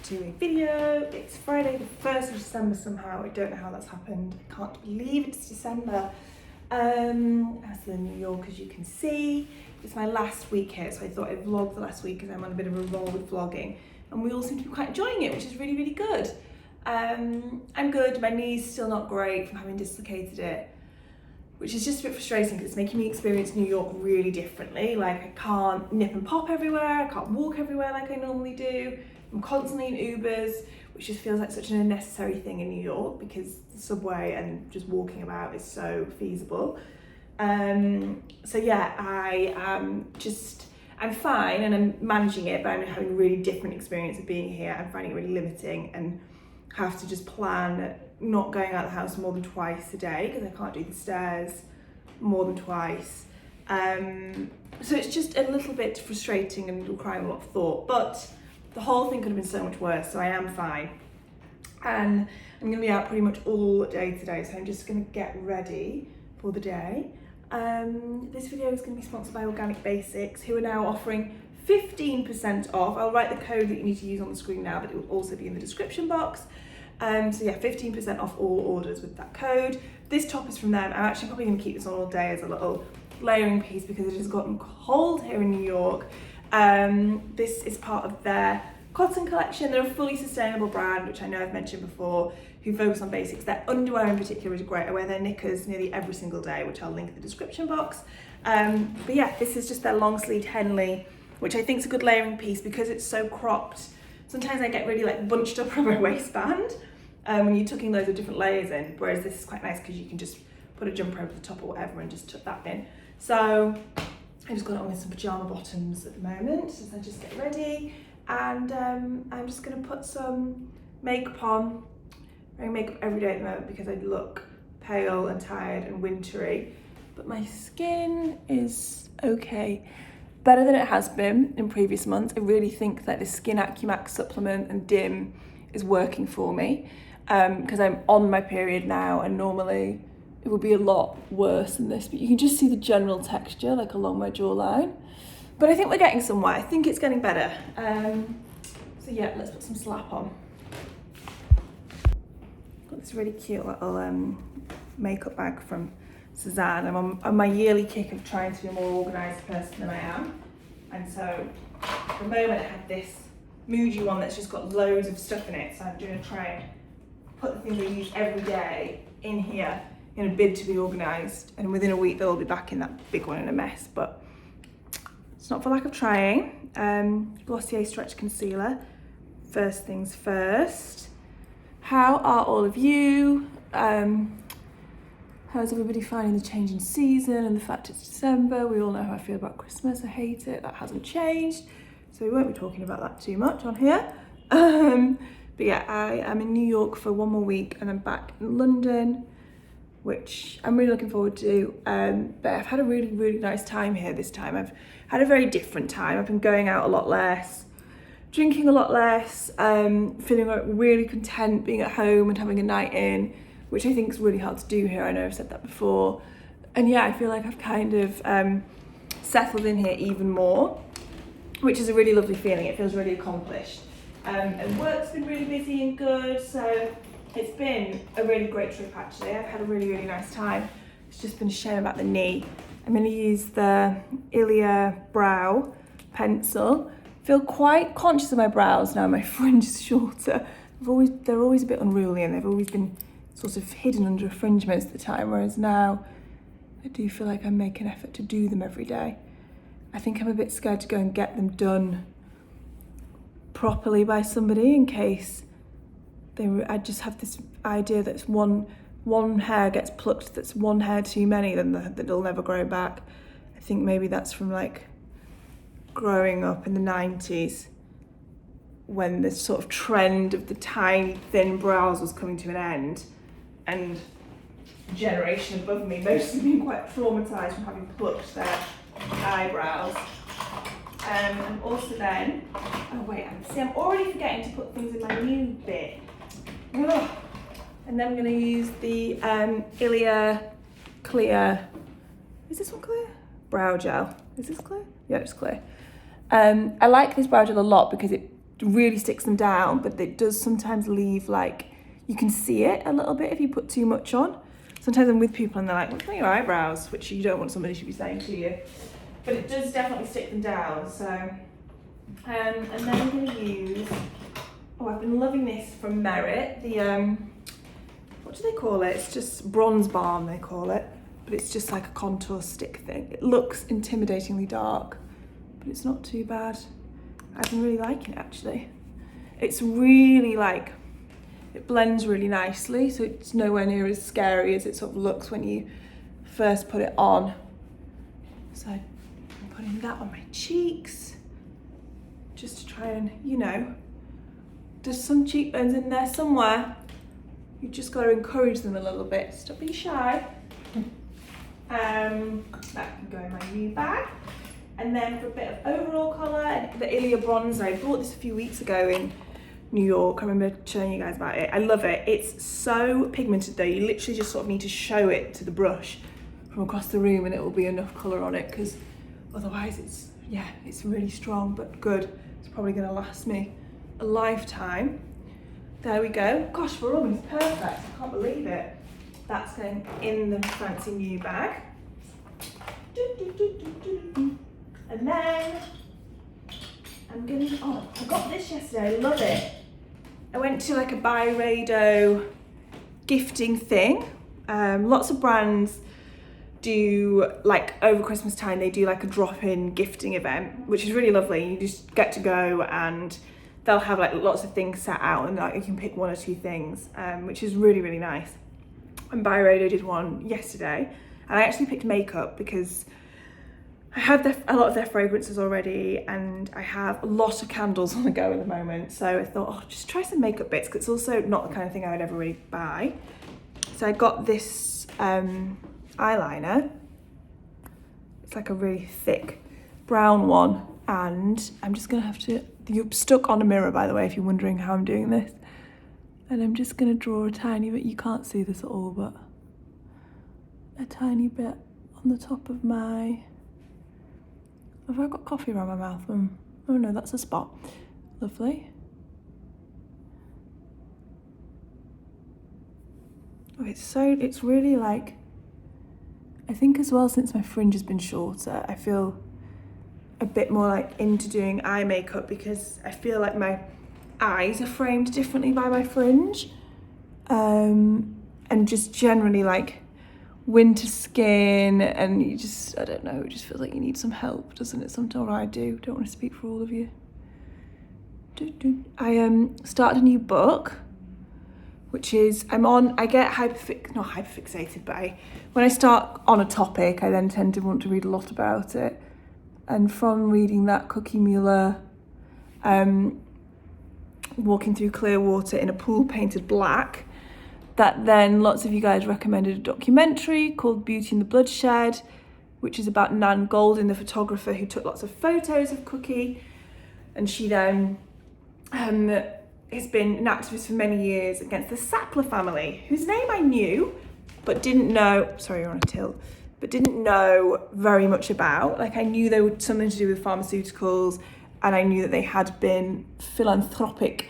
to a video. It's Friday the 1st of December somehow. I don't know how that's happened. I can't believe it's December. As the New York, as you can see, it's my last week here, so I thought I'd vlog the last week because I'm on a bit of a roll with vlogging, and we all seem to be quite enjoying it, which is really, really good. I'm good. My knee's still not great from having dislocated it, which is just a bit frustrating because it's making me experience New York really differently. Like, I can't nip and pop everywhere, I can't walk everywhere like I normally do. I'm constantly in Ubers, which just feels like such an unnecessary thing in New York because the subway and just walking about is so feasible. So yeah, I'm fine and I'm managing it, but I'm having a really different experience of being here. I'm finding it really limiting and have to just plan not going out of the house more than twice a day because I can't do the stairs more than twice. So it's just a little bit frustrating and requiring a lot of thought, but the whole thing could have been so much worse, so I am fine. And I'm gonna be out pretty much all day today, so I'm just gonna get ready for the day. This video is gonna be sponsored by Organic Basics, who are now offering 15% off. I'll write the code that you need to use on the screen now, but it will also be in the description box. So yeah, 15% off all orders with that code. This top is from them. I'm actually probably gonna keep this on all day as a little layering piece because it has gotten cold here in New York. This is part of their cotton collection. They're a fully sustainable brand, which I know I've mentioned before, who focus on basics. Their underwear in particular is great. I wear their knickers nearly every single day, which I'll link in the description box. But yeah, this is just their long sleeved Henley, which I think is a good layering piece because it's so cropped. Sometimes I get really like bunched up from my waistband when you're tucking loads of different layers in, whereas this is quite nice because you can just put a jumper over the top or whatever and just tuck that in. So I just got on with some pajama bottoms at the moment as I just get ready, and I'm just gonna put some makeup on. I'm wearing makeup every day at the moment because I look pale and tired and wintry, but my skin is okay. Better than it has been in previous months. I really think that the Skin AccuMax supplement and DIM is working for me because I'm on my period now, and normally it would be a lot worse than this, but you can just see the general texture like along my jawline. But I think we're getting somewhere. I think it's getting better. So yeah, let's put some slap on. Got this really cute little makeup bag from Suzanne. I'm on my yearly kick of trying to be a more organised person than I am. And so at the moment I have this Muji one that's just got loads of stuff in it. So I'm going to try and put the things I use every day in here in a bid to be organised. And within a week they'll be back in that big one in a mess. But it's not for lack of trying. Glossier Stretch Concealer. First things first. How are all of you? How's everybody finding the change in season and the fact it's December? We all know how I feel about Christmas. I hate it. That hasn't changed. So we won't be talking about that too much on here. But yeah, I am in New York for one more week and I'm back in London, which I'm really looking forward to. But I've had a really, really nice time here this time. I've had a very different time. I've been going out a lot less, drinking a lot less, feeling like really content being at home and having a night in, which I think is really hard to do here. I know I've said that before. And yeah, I feel like I've kind of settled in here even more, which is a really lovely feeling. It feels really accomplished. And work's been really busy and good, so it's been a really great trip actually. I've had a really, really nice time. It's just been a shame about the knee. I'm gonna use the Ilia Brow pencil. I feel quite conscious of my brows now. My fringe is shorter. They're always a bit unruly and they've always been sort of hidden under a fringe most of the time, whereas now I do feel like I make an effort to do them every day. I think I'm a bit scared to go and get them done properly by somebody in case I just have this idea that one hair gets plucked, that's one hair too many, then that it'll never grow back. I think maybe that's from like growing up in the 90s when the sort of trend of the tiny thin brows was coming to an end, and the generation above me most have been quite traumatised from having plucked their eyebrows. And also then, oh wait, I'm already forgetting to put things in my new bit. Ugh. And then I'm going to use the Ilia Clear, is this one clear? Brow gel. Is this clear? Yeah, it's clear. I like this brow gel a lot because it really sticks them down, but it does sometimes leave like, you can see it a little bit if you put too much on. Sometimes I'm with people and they're like, what's on your eyebrows? Which you don't want somebody to be saying to you. But it does definitely stick them down, so. And then I'm gonna use, I've been loving this from Merit, the, what do they call it? It's just bronze balm, they call it. But it's just like a contour stick thing. It looks intimidatingly dark, but it's not too bad. I've been really liking it actually. It's really like, it blends really nicely, so it's nowhere near as scary as it sort of looks when you first put it on. So I'm putting that on my cheeks, just to try and, you know, there's some cheekbones in there somewhere. You've just got to encourage them a little bit. Stop being shy. That can go in my new bag. And then for a bit of overall colour, the Ilia bronzer. I bought this a few weeks ago in New York. I remember showing you guys about it. I love it. It's so pigmented though. You literally just sort of need to show it to the brush from across the room and it will be enough colour on it, because otherwise it's really strong but good. It's probably going to last me a lifetime. There we go. Gosh, we're almost perfect. I can't believe it. That's going in the fancy new bag. And then I'm gonna, I got this yesterday, I love it. I went to like a Byredo gifting thing. Lots of brands do, like over Christmas time, they do like a drop-in gifting event, which is really lovely. You just get to go and they'll have like lots of things set out and like you can pick one or two things, which is really, really nice. And Byredo did one yesterday, and I actually picked makeup because I have a lot of their fragrances already and I have a lot of candles on the go at the moment. So I thought, just try some makeup bits, because it's also not the kind of thing I would ever really buy. So I got this eyeliner. It's like a really thick brown one, and I'm just gonna have to, you're stuck on a mirror by the way, if you're wondering how I'm doing this. And I'm just gonna draw a tiny bit, you can't see this at all, but a tiny bit on the top of my, have I got coffee around my mouth? Oh no, that's a spot. Lovely. Oh, it's really like, I think as well since my fringe has been shorter, I feel a bit more like into doing eye makeup, because I feel like my eyes are framed differently by my fringe. And just generally like winter skin, and you just, I don't know, it just feels like you need some help, doesn't it? Sometimes I do, don't want to speak for all of you. I started a new book, which is, I get not hyperfixated, but when I start on a topic, I then tend to want to read a lot about it. And from reading that Cookie Mueller, walking through clear water in a pool painted black, that then lots of you guys recommended a documentary called Beauty and the Bloodshed, which is about Nan Goldin, the photographer who took lots of photos of Cookie. And she then has been an activist for many years against the Sackler family, whose name I knew, but didn't know, sorry, you're on a tilt, but didn't know very much about. Like, I knew they were something to do with pharmaceuticals, and I knew that they had been philanthropic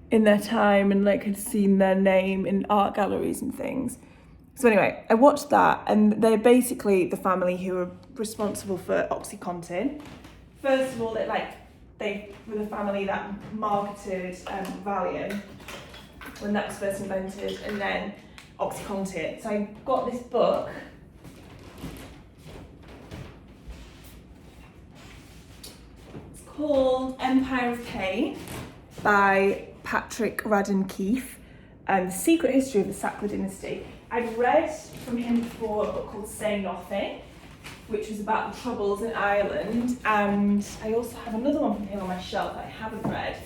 in their time and like had seen their name in art galleries and things. So anyway, I watched that, and they're basically the family who are responsible for OxyContin. First of all, they were the family that marketed Valium when that was first invented, and then OxyContin. So I got this book. It's called Empire of Pain by Patrick Radden Keefe, The Secret History of the Sackler Dynasty. I'd read from him before a book called Say Nothing, which was about the Troubles in Ireland, and I also have another one from him on my shelf that I haven't read,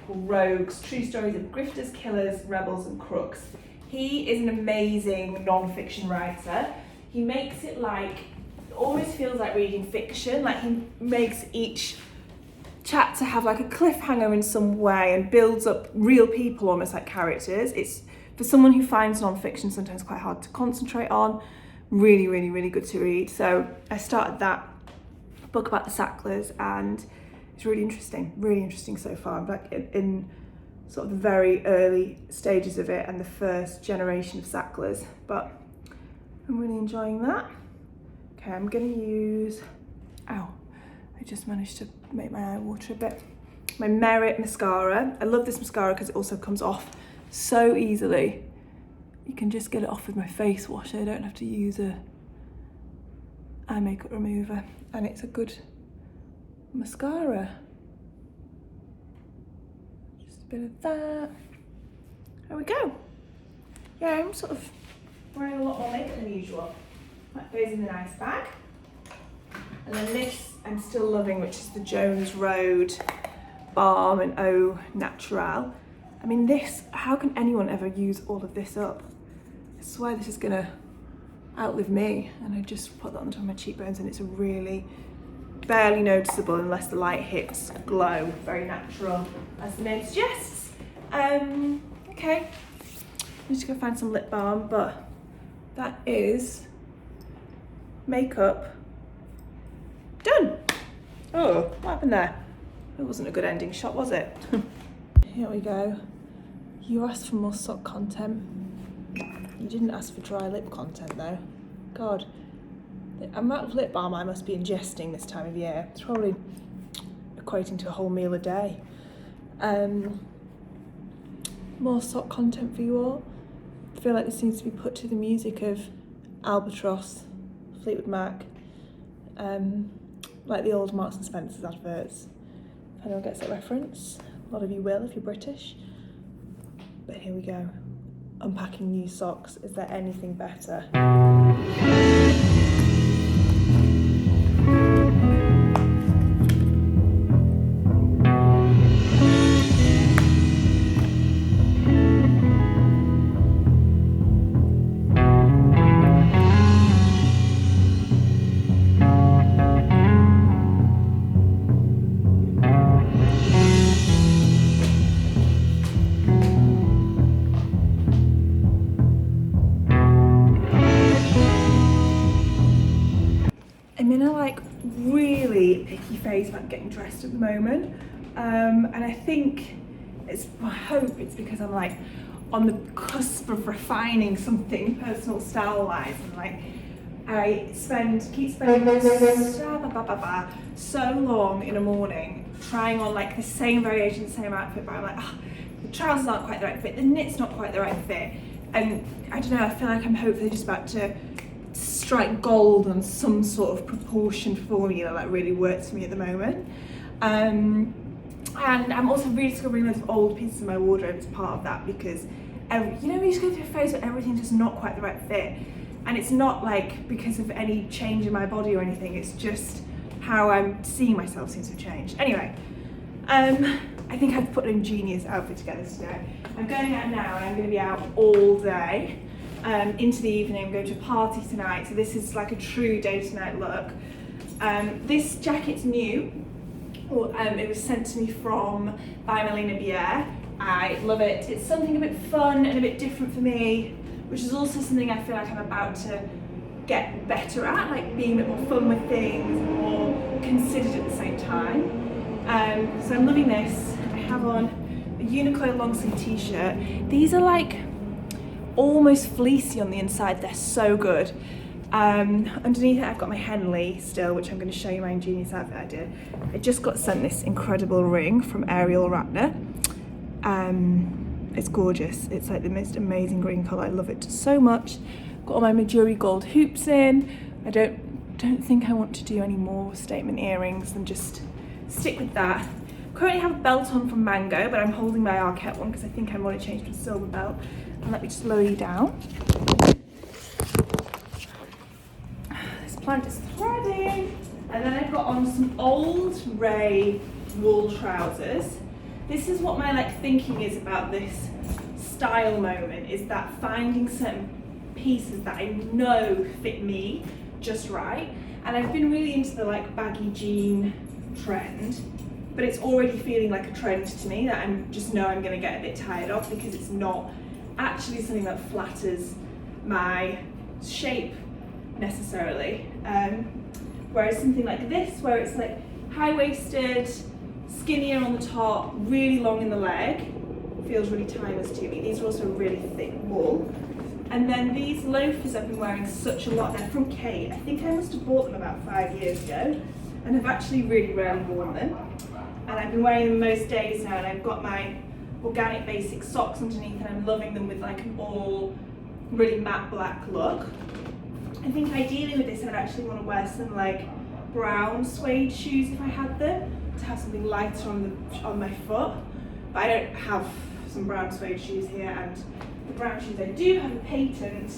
called Rogues, True Stories of Grifters, Killers, Rebels and Crooks. He is an amazing non-fiction writer. He makes it like, it always feels like reading fiction, like he makes each chapter have like a cliffhanger in some way and builds up real people almost like characters. It's, for someone who finds non-fiction sometimes quite hard to concentrate on, really, really, really good to read. So I started that book about the Sacklers, and it's really interesting so far. I'm like in sort of the very early stages of it and the first generation of Sacklers, but I'm really enjoying that. Okay, I'm gonna use, ow, I just managed to make my eye water a bit. My Merit mascara. I love this mascara because it also comes off so easily. You can just get it off with my face wash. I don't have to use a eye makeup remover, and it's a good mascara. Just a bit of that. There we go. Yeah, I'm sort of wearing a lot more makeup than usual. That goes in the nice bag. And then this I'm still loving, which is the Jones Road Balm and Eau Naturale. I mean, this, how can anyone ever use all of this up? I swear this is gonna outlive me. And I just put that on top of my cheekbones, and it's a really barely noticeable unless the light hits glow. Very natural, as the name suggests. Okay, I'm just gonna find some lip balm, but that is makeup done. Oh, what happened there? It wasn't a good ending shot, was it? Here we go. You asked for more sock content. You didn't ask for dry lip content though. God, the amount of lip balm I must be ingesting this time of year, it's probably equating to a whole meal a day. More sock content for you all. I feel like this needs to be put to the music of Albatross, Fleetwood Mac, like the old Marks and Spencer's adverts. If anyone gets that reference, a lot of you will if you're British. But here we go. Unpacking new socks. Is there anything better? I'm in a like really picky phase about getting dressed at the moment, and I think I hope it's because I'm like on the cusp of refining something personal style wise, and like I keep spending so long in a morning trying on like the same variation, the same outfit, but I'm like, oh, the trousers aren't quite the right fit, the knit's not quite the right fit, and I don't know, I feel like I'm hopefully just about to strike gold on some sort of proportion formula that really works for me at the moment. And I'm also rediscovering loads of old pieces in my wardrobe as part of that, because you know, you just go through a phase where everything's just not quite the right fit, and it's not like because of any change in my body or anything, it's just how I'm seeing myself seems to have changed. Anyway, I think I've put an ingenious outfit together today. I'm going out now and I'm going to be out all day. Into the evening. I'm going to a party tonight, so this is like a true day to night look. This jacket's new. It was sent to me from by Malene. I love it. It's something a bit fun and a bit different for me, which is also something I feel like I'm about to get better at, like being a bit more fun with things, more considered at the same time. So I'm loving this. I have on a Uniqlo long sleeve t-shirt. These are like almost fleecy on the inside, they're so good. Underneath it I've got my Henley still, which I'm going to show you my ingenious outfit I did. I just got sent this incredible ring from Ariel Ratner. It's gorgeous, it's like the most amazing green colour, I love it so much. Got all my Majuri gold hoops in. I don't think I want to do any more statement earrings than just stick with that. Currently have a belt on from Mango, but I'm holding my Arquette one because I think I want to change to a silver belt. And let me just lower you down. This plant is threading. And then I've got on some old Ray wool trousers. This is what my like thinking is about this style moment, is that finding certain pieces that I know fit me just right. And I've been really into the like baggy jean trend, but it's already feeling like a trend to me that I just know I'm going to get a bit tired of, because it's not actually something that flatters my shape necessarily. Whereas something like this, where it's like high-waisted, skinnier on the top, really long in the leg. Feels really timeless to me. These are also really thick wool. And then these loafers I've been wearing such a lot. They're from Kate. I think I must have bought them about 5 years ago, and I've actually really rarely worn them. And I've been wearing them most days now, and I've got my organic basic socks underneath, and I'm loving them with like an all really matte black look. I think ideally with this I'd actually want to wear some like brown suede shoes if I had them, to have something lighter on my foot. But I don't have some brown suede shoes here, and the brown shoes I do have a patent,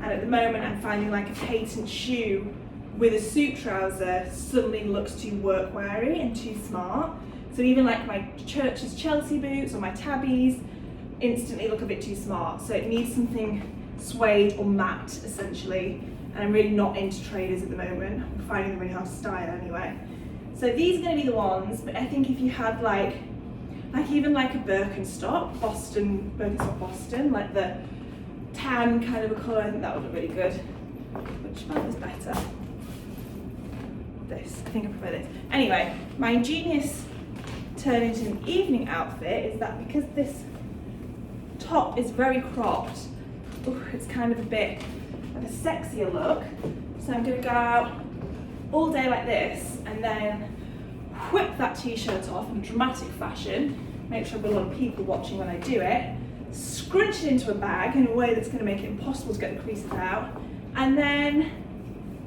and at the moment I'm finding like a patent shoe with a suit trouser suddenly looks too work weary and too smart. So even like my Church's Chelsea boots or my tabbies instantly look a bit too smart. So it needs something suede or matte essentially. And I'm really not into trainers at the moment. I'm finding them really hard to style anyway. So these are going to be the ones, but I think if you had like even like a Birkenstock Boston, like the tan kind of a colour, I think that would look really good. Which one is better? This, I think I prefer this. Anyway, my ingenious turn into an evening outfit is that because this top is very cropped, it's kind of a bit of a sexier look. So I'm going to go out all day like this and then whip that t-shirt off in dramatic fashion, make sure I've got a lot of people watching when I do it, scrunch it into a bag in a way that's going to make it impossible to get the creases out, and then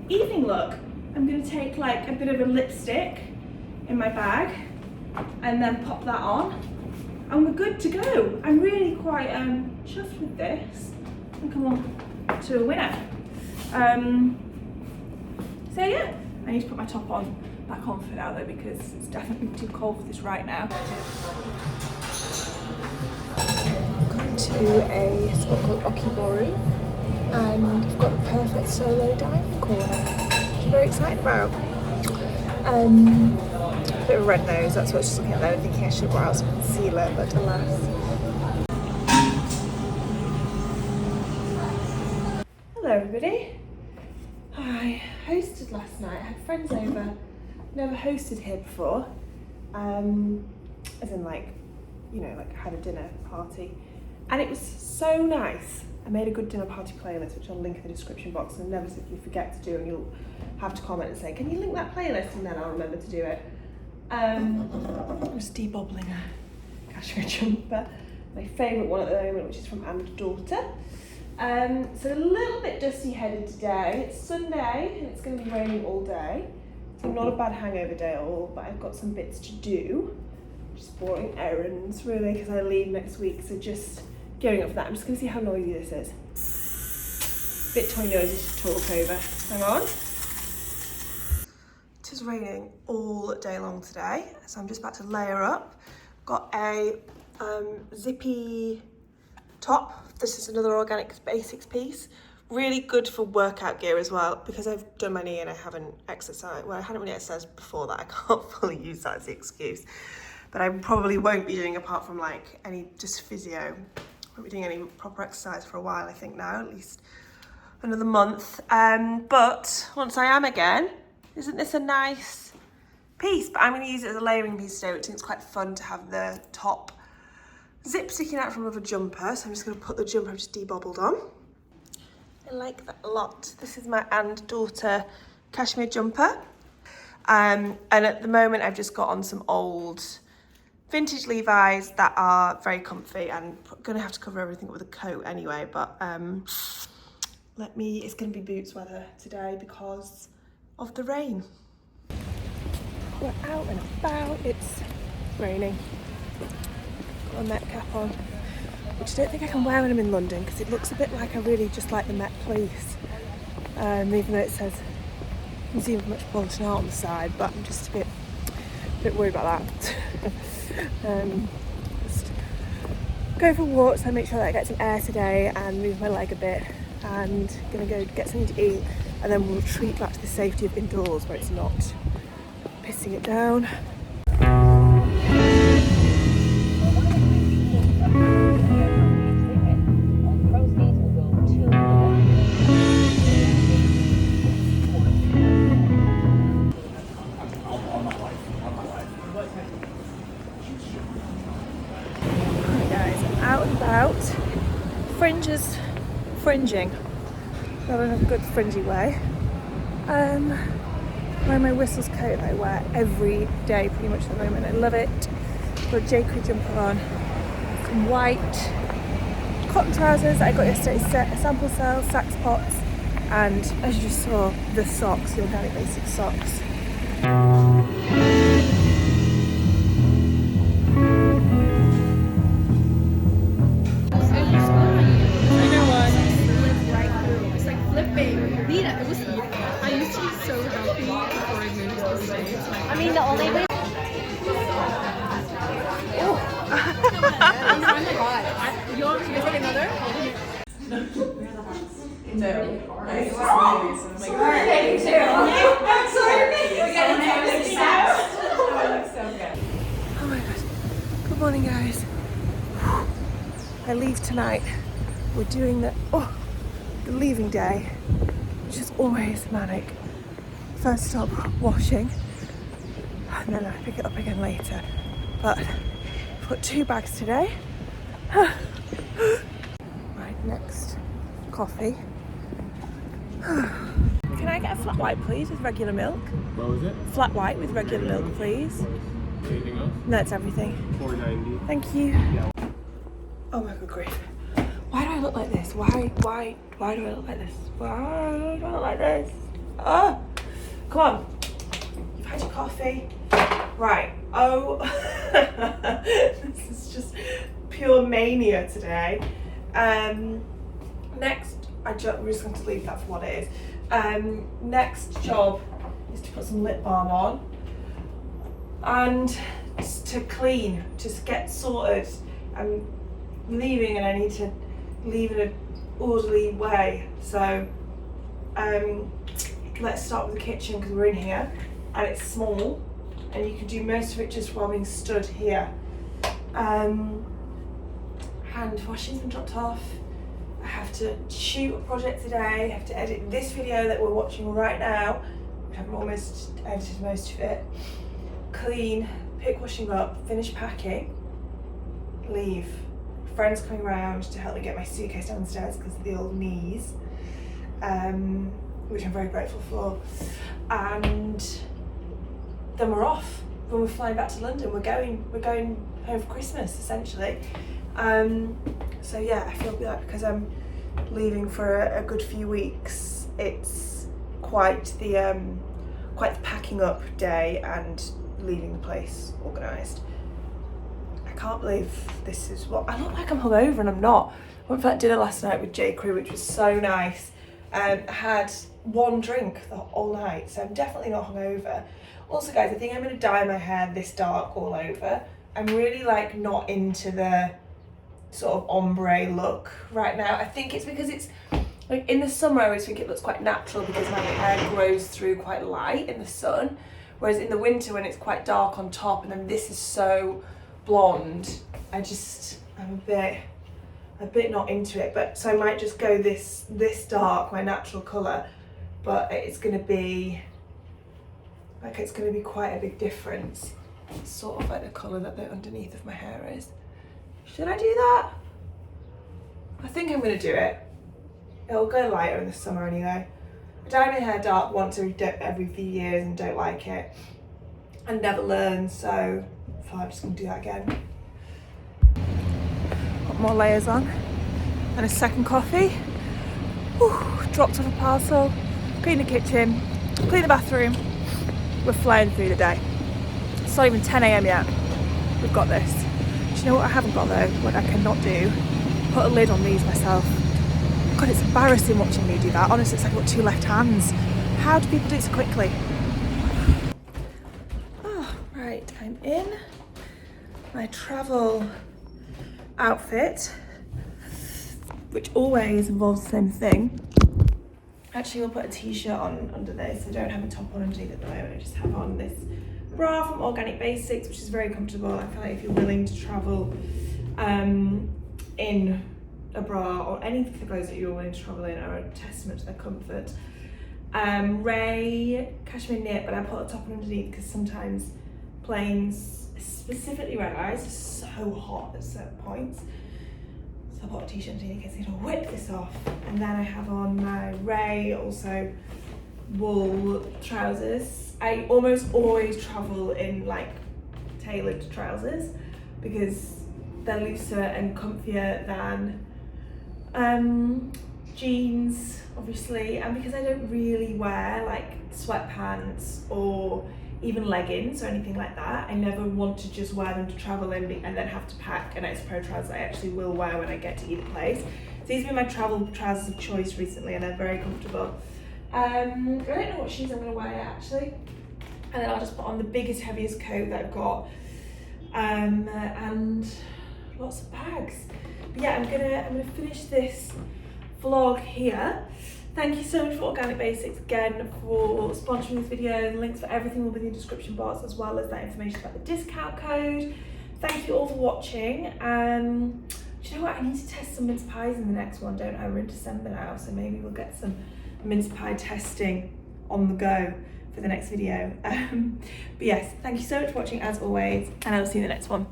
evening look. I'm going to take like a bit of a lipstick in my bag and then pop that on, and we're good to go. I'm really quite chuffed with this. I think I'm on to a winner. So yeah, I need to put my top back on for now though, because it's definitely too cold for this right now. Gone to a spot called Okibori, and I've got the perfect solo dining corner, which I'm very excited about. A bit of a red nose, that's what I was just looking at there, thinking I should have brought out some concealer, but alas. Hello everybody. I hosted last night. I had friends over. Never hosted here before. As in like, you know, like had a dinner party. And it was so nice. I made a good dinner party playlist, which I'll link in the description box, and never if you forget to do, and you'll have to comment and say, can you link that playlist? And then I'll remember to do it. I'm just debobbling a cashmere jumper. My favourite one at the moment, which is from Daughter. So a little bit dusty headed today. It's Sunday and it's going to be raining all day. So not a bad hangover day at all, but I've got some bits to do. Just boring errands really, because I leave next week, so just gearing up for that. I'm just going to see how noisy this is. Bit too noisy to talk over. Hang on. It is raining all day long today, so I'm just about to layer up. Got a zippy top. This is another organic basics piece. Really good for workout gear as well, because I've done my knee and I haven't exercised. Well, I hadn't really exercised before that. I can't fully use that as the excuse. But I probably won't be doing, apart from like any just physio, won't be doing any proper exercise for a while, I think now, at least another month. But once I am again, isn't this a nice piece? But I'm going to use it as a layering piece today, which I think it's quite fun to have the top zip sticking out from another jumper. So I'm just going to put the jumper I've just debobbled on. I like that a lot. This is my Daughter cashmere jumper. And at the moment I've just got on some old vintage Levi's that are very comfy, and I'm going to have to cover everything with a coat anyway, but it's going to be boots weather today because of the rain. We're out and about. It's raining. Got a Met cap on, which I don't think I can wear when I'm in London because it looks a bit like I really just like the Met Police, even though it says Museum of Metropolitan Art on the side, but I'm just a bit worried about that. Just go for walks and make sure that I get some air today and move my leg a bit, and gonna go get something to eat, and then we'll retreat back to the safety of indoors where it's not pissing it down. about Fringes fringing. Not in a good fringy way. Wearing my Whistles coat that I wear every day pretty much at the moment. I love it. Got a J.Crew jumper on. Some white cotton trousers that I got yesterday, a sample sale, Sax Pots, and as you just saw, the socks, the Organic Basic socks. I mean, the only way. You want me to take another? Oh my god. Good morning, guys. I leave tonight. We're doing the leaving day, which is always manic. First stop, washing, and then I pick it up again later. But I've got 2 bags today. Right, next, coffee. Can I get a flat white, please, with regular milk? What was it? Flat white with regular milk, please. Anything else? No, it's everything. $4.90. Thank you. Yeah. Oh my good grief. Why do I look like this? Why do I look like this? Why do I look like this? Oh! Come on. You've had your coffee. Right. Oh. This is just pure mania today. Next, we're just going to leave that for what it is. Next job is to put some lip balm on and just to clean, just get sorted. I'm leaving and I need to leave in an orderly way. So let's start with the kitchen because we're in here and it's small and you can do most of it just while being stood here. Hand washing's been dropped off. I have to shoot a project today. I have to edit this video that we're watching right now. I've almost edited most of it. Clean, pick washing up, finish packing, leave. Friends coming around to help me get my suitcase downstairs because of the old knees, which I'm very grateful for. And then we're off. When we're flying back to London, we're going home for Christmas essentially. So yeah, I feel like because I'm leaving for a good few weeks, it's quite the packing up day and leaving the place organised. I can't believe this is what I look like. I'm hungover and I'm not. I went for that dinner last night with J.Crew, which was so nice, and had 1 drink the whole night, so I'm definitely not hungover. Also guys, I think I'm going to dye my hair this dark all over. I'm really like not into the sort of ombre look right now. I think it's because it's like in the summer I always think it looks quite natural because my hair grows through quite light in the sun, whereas in the winter when it's quite dark on top and then this is so blonde, I'm a bit not into it. But so I might just go this dark, my natural colour, but it's gonna be quite a big difference. It's sort of like the colour that the underneath of my hair is. Should I do that? I think I'm gonna do it. It'll go lighter in the summer anyway. I dye my hair dark once every few years and don't like it and never learn, so I'm just gonna do that again. Got more layers on and a second coffee. Whew, dropped off a parcel, clean the kitchen, clean the bathroom. We're flying through the day. It's not even 10 AM yet. We've got this. Do you know what I haven't got though? What I cannot do? Put a lid on these myself. God, it's embarrassing watching me do that. Honestly, it's like I've got 2 left hands. How do people do it so quickly? Oh, right, I'm in my travel outfit, which always involves the same thing. Actually, we'll put a t-shirt on under this. I don't have a top on underneath at the moment. I just have on this bra from Organic Basics, which is very comfortable. I feel like if you're willing to travel in a bra, or any of the clothes that you're willing to travel in, are a testament to their comfort. Ray cashmere knit, but I put a top on underneath because sometimes planes, specifically red eyes, are so hot at certain points. I'll put a t-shirt underneath because I'm gonna whip this off. And then I have on my Ray, also wool trousers. I almost always travel in like tailored trousers because they're looser and comfier than jeans, obviously, and because I don't really wear like sweatpants or even leggings or anything like that. I never want to just wear them to travel in and then have to pack an extra pair of trousers I actually will wear when I get to either place. So these have been my travel trousers of choice recently and they're very comfortable. I don't know what shoes I'm going to wear actually. And then I'll just put on the biggest, heaviest coat that I've got. And lots of bags. But yeah, I'm gonna finish this vlog here. Thank you so much for Organic Basics again for sponsoring this video. The links for everything will be in the description box, as well as that information about the discount code. Thank you all for watching. Do you know what? I need to test some mince pies in the next one, don't I? We're in December now, so maybe we'll get some mince pie testing on the go for the next video. But yes, thank you so much for watching as always, and I'll see you in the next one.